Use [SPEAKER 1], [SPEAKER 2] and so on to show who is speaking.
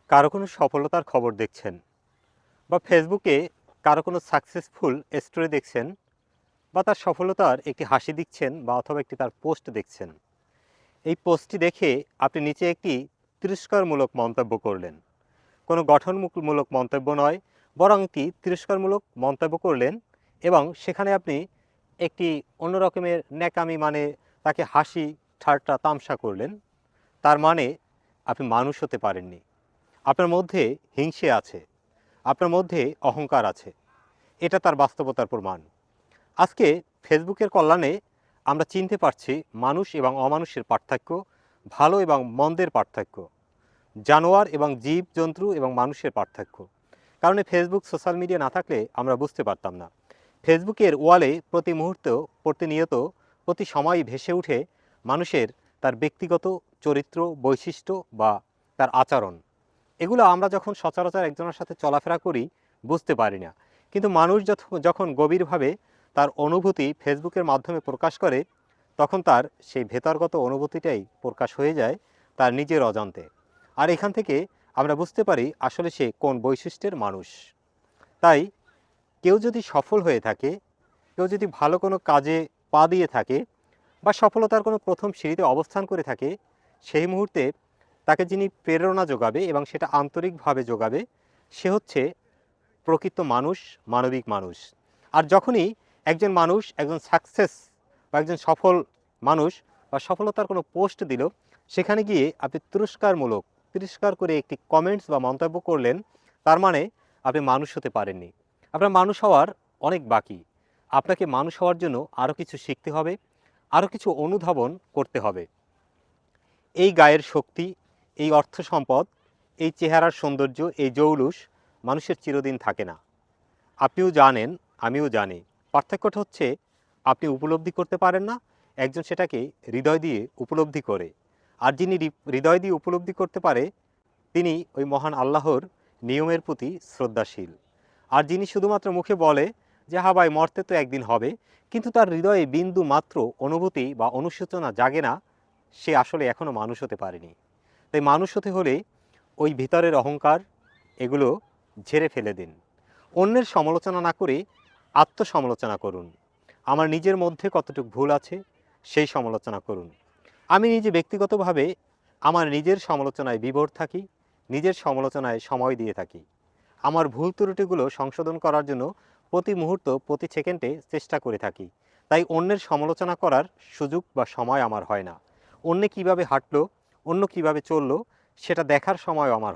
[SPEAKER 1] কারো কোনো সফলতার খবর দেখছেন বা ফেসবুকে কারো কোনো সাকসেসফুল স্টোরি দেখছেন বা তার সফলতার একটি হাসি দিচ্ছেন বা অথবা একটি তার পোস্ট দেখছেন। এই পোস্টটি দেখে আপনি নিচে একটি তিরস্কারমূলক মন্তব্য করলেন। কোনো গঠনমূলক মন্তব্য নয়, বরং একটি তিরস্কারমূলক মন্তব্য করলেন এবং সেখানে আপনি একটি অন্য রকমের ন্যাকামি মানে তাকে হাসি ঠাট্টা তামসা করলেন। তার মানে আপনি মানুষ হতে পারেননি। আপনার মধ্যে হিংসে আছে, আপনার মধ্যে অহংকার আছে। এটা তার বাস্তবতার প্রমাণ। আজকে ফেসবুকের কল্যাণে আমরা চিনতে পারছি মানুষ এবং অমানুষের পার্থক্য, ভালো এবং মন্দের পার্থক্য, জানোয়ার এবং জীবজন্তু এবং মানুষের পার্থক্য। কারণ এই ফেসবুক সোশ্যাল মিডিয়া না থাকলে আমরা বুঝতে পারতাম না। ফেসবুকের ওয়ালে প্রতি মুহূর্ত, প্রতিনিয়ত, প্রতি সময়ই ভেসে উঠে মানুষের তার ব্যক্তিগত চরিত্র, বৈশিষ্ট্য বা তার আচরণ। এগুলো আমরা যখন সচরাচর একজনের সাথে চলাফেরা করি বুঝতে পারি না। কিন্তু মানুষ যখন গভীরভাবে তার অনুভূতি ফেসবুকের মাধ্যমে প্রকাশ করে, তখন তার সেই ভেতরগত অনুভূতিটাই প্রকাশ হয়ে যায় তার নিজের অজান্তে। আর এখান থেকে আমরা বুঝতে পারি আসলে সে কোন বৈশিষ্ট্যের মানুষ। তাই কেউ যদি সফল হয়ে থাকে, কেউ যদি ভালো কোনো কাজে পা দিয়ে থাকে বা সফলতার কোনো প্রথম সিঁড়িতে অবস্থান করে থাকে, সেই মুহূর্তে তাকে যিনি প্রেরণা যোগাবে এবং সেটা আন্তরিকভাবে যোগাবে, সে হচ্ছে প্রকৃত মানুষ, মানবিক মানুষ। আর যখনই একজন মানুষ একজন সাকসেস বা একজন সফল মানুষ বা সফলতার কোনো পোস্ট দিল, সেখানে গিয়ে আপনি তিরস্কার করে একটি কমেন্টস বা মন্তব্য করলেন, তার মানে আপনি মানুষ হতে পারেননি। আপনার মানুষ হওয়ার অনেক বাকি। আপনাকে মানুষ হওয়ার জন্য আরও কিছু শিখতে হবে, আরও কিছু অনুধাবন করতে হবে। এই গায়ের শক্তি, এই অর্থ সম্পদ, এই চেহারার সৌন্দর্য, এই জৌলুস মানুষের চিরদিন থাকে না। আপনিও জানেন, আমিও জানি। পার্থক্যটা হচ্ছে আপনি উপলব্ধি করতে পারেন না, একজন সেটাকে হৃদয় দিয়ে উপলব্ধি করে। আর যিনি হৃদয় দিয়ে উপলব্ধি করতে পারে, তিনি ওই মহান আল্লাহর নিয়মের প্রতি শ্রদ্ধাশীল। আর যিনি শুধুমাত্র মুখে বলে যে হ্যাঁ ভাই, মরতে তো একদিন হবে, কিন্তু তার হৃদয়ে বিন্দু মাত্র অনুভূতি বা অনুশোচনা জাগে না, সে আসলে এখনও মানুষ হতে পারেনি। তাই মানুষ হতে হলে ওই ভিতরের অহংকার, এগুলো ঝেড়ে ফেলে দিন। অন্যের সমালোচনা না করে আত্মসমালোচনা করুন। আমার নিজের মধ্যে কতটুকু ভুল আছে সেই সমালোচনা করুন। আমি নিজে ব্যক্তিগতভাবে আমার নিজের সমালোচনায় বিভোর থাকি, নিজের সমালোচনায় সময় দিয়ে থাকি। আমার ভুল ত্রুটিগুলো সংশোধন করার জন্য প্রতি মুহূর্ত, প্রতি সেকেন্ডে চেষ্টা করে থাকি। তাই অন্যের সমালোচনা করার সুযোগ বা সময় আমার হয় না। অন্য কিভাবে হাঁটলো, অন্য কিভাবে চললো, সেটা দেখার সময় আমার